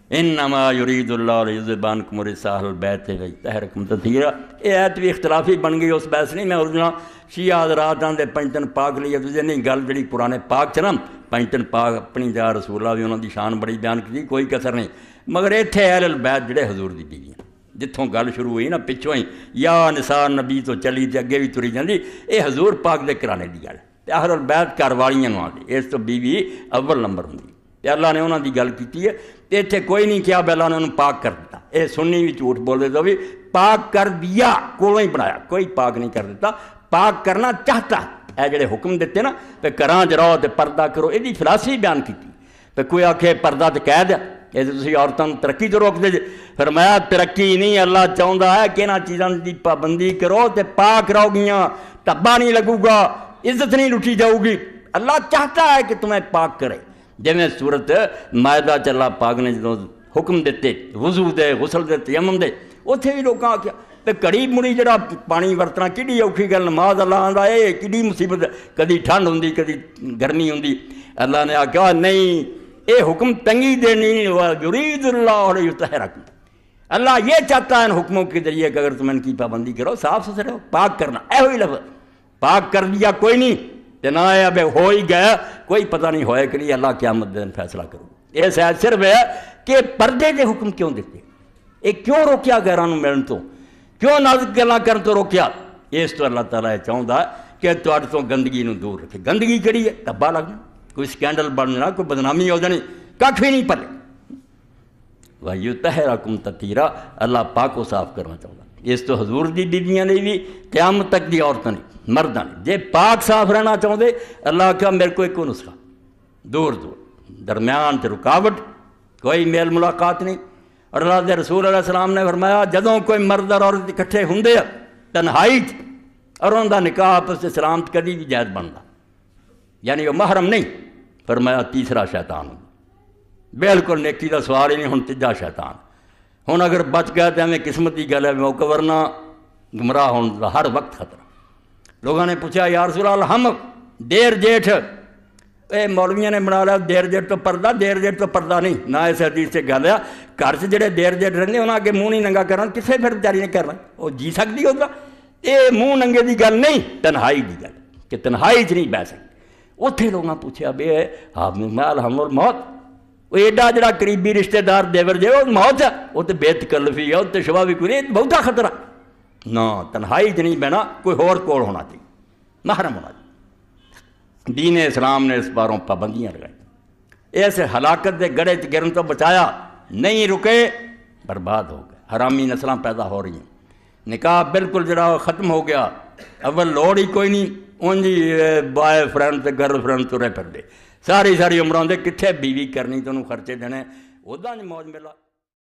انما یرید اللہ لیذھب عنکم الرجس اہل البیت ویطہرکم تطہیرا۔ یہ ایت بھی اختلافی بن گئی، اس بحث نہیں میں اوریجنل شیعہ حضرات آندے پنج دن پاک لیے تجھے نہیں، گل جڑی قرآن پاک چ نا پنج دن پاک اپنی جا رسول اللہ بھی انہوں دی شان بڑی بیان کی، کوئی کسر نہیں، مگر اتنے اہل البیت جڑے حضور دی بیویاں جتوں گل شروع ہوئی نا پچھوں ہی یا نساء نبی تو چلی تے اگے بھی تری جاندی، یہ حضور پاک دے کرانے دی گل تے اہل البیت گھر والیاں نوں آندی، اس تو بیوی اول نمبر ہوندی تے اللہ نے انہوں دی گل کیتی ہے تے اتنے کوئی نہیں کیا بھی اللہ نے انہوں پاک کر دیتا، یہ سنی بھی جھوٹ بول دے تو بھی پاک کر دیا کولوں ہی بنایا، کوئی پاک نہیں کر دیتا، پاک کرنا چاہتا اے جڑے حکم دیتے نا کہ گھراں چ رہو تے پردہ کرو، یہ فلاسفی بیان کیتی تے کوئی آکھے پردہ تے قید ہے، یہ تو تسی عورتوں ترقی تو روک دے جے، فرمایا ترقی نہیں، اللہ چاہتا ہے کہ انہاں چیزاں دی پابندی کرو تے پاک رہو گیاں، ٹبا نہیں لگو گا، عزت نہیں لٹی جاؤ گی، اللہ چاہتا ہے کہ تمہیں پاک کرے۔ جویں صورت مائدہ چ اللہ پاک نے جدوں حکم دیتے وضو دے غسل دے تیمم دے، اتنے بھی لوگاں آخیا تے گھڑی مڑی جڑا پانی ورتنا کڈی اوکھی گل، نماز اللہ آندا اے کڈی مصیبت، کدی ٹھنڈ ہوندی کدی گرمی ہوندی، اللہ نے آخیا نہیں اے حکم تنگی دینی یرید اللہ لیطہرکم، اللہ یہ چاہتا ہے ان حکموں کے ذریعے کہ اگر تم ان کی پابندی کرو صاف ستھرے ہو، پاک کرنا، اے ہوئی لفظ پاک کر دیا کوئی نہیں تے نہ ہے اب ہو ہی گیا، کوئی پتہ نہیں ہوئے کہ نہیں، اللہ قیامت دن فیصلہ کرو۔ یہ شاید صرف ہے کہ پردے کے حکم کیوں دیتے، یہ کیوں روکیا غیراں نوں ملن تو، کیوں نازک گلاں کرن تو روکیا، اس تو اللہ تعالیٰ یہ چاہتا ہے کہ تواڈے تو گندگی نوں دور رکھے۔ گندگی کہڑی ہے؟ ٹبا لگنا، کوئی سکینڈل بننا، کوئی بدنامی ہو جانی، کھ بھی نہیں پلے۔ وَيُطَہِّرَکُم تَطہیرا، اللہ پاک و صاف کرنا چاہتا ہے۔ اس تو حضور دی بیویاں نے بھی قیامت تک دی عورتوں نے مرداں نے جے پاک صاف رہنا چاہتے، اللہ کا میرے کو ایک نسخہ، دور دور درمیان تے رکاوٹ، کوئی میل ملاقات نہیں، اور اللہ دے رسول علیہ السلام نے فرمایا جدوں کوئی مرد اور عورت اکٹھے ہوندے تنہائی اور انہوں دا نکاح آپس سے سلامت کدی بھی جائز بنتا، یعنی وہ محرم نہیں، فرمایا تیسرا شیطان بالکل نیکی دا سوال ہی نہیں، ہن تیجا شیطان، ہن اگر بچ گیا تو ہمیں قسمت کی گل ہے، موقع ورنہ گمراہ ہونے دا ہر وقت خطرہ۔ لوگوں نے پوچھا یا رسول اللہ ہم دیر جیٹھ، اے مولویاں نے بنا لیا دیر جیٹھ تو پردہ، دیر جیٹھ تو پردہ نہیں، نہ اس حدیث سے گل ہے، گھر سے جڑے دیر جیٹھ رہندے انہاں اگے منہ نہیں ننگا کرنا، کسے پھر بیچاری نے کرنا، وہ جی سکتی ہوگا، یہ منہ ننگے دی گل نہیں، تنہائی دی گل کہ تنہائی چ نہیں بہ سکتی۔ اتنے لوگوں نے پوچھا بے مال ہم اور موت، وہ ایڈا جڑا قریبی رشتہ دار دیور جے وہ موت ہے، وہ تو بے تکلفی ہے، وہ تو شبہ بھی کوئی نہیں، بہتا خطرہ نہ، تنہائی چ نہیں بہنا، کوئی ہور کول ہونا چاہیے، محرم ہونا چاہیے۔ دین اسلام نے اس باروں پابندیاں لگائی، ایسے ہلاکت دے گڑے چ گرن تو بچایا، نہیں رکے برباد ہو گئے، حرامی نسلاں پیدا ہو رہی ہیں، نکاح بالکل جڑا ختم ہو گیا، اول لوڑ ہی کوئی نہیں، اونجی بوائے فرینڈ تے گرل فرینڈ ترے پھر دے، ساری عمروں دے کتھے بیوی کرنی تو انہوں خرچے دینے، اُداں موج ملا۔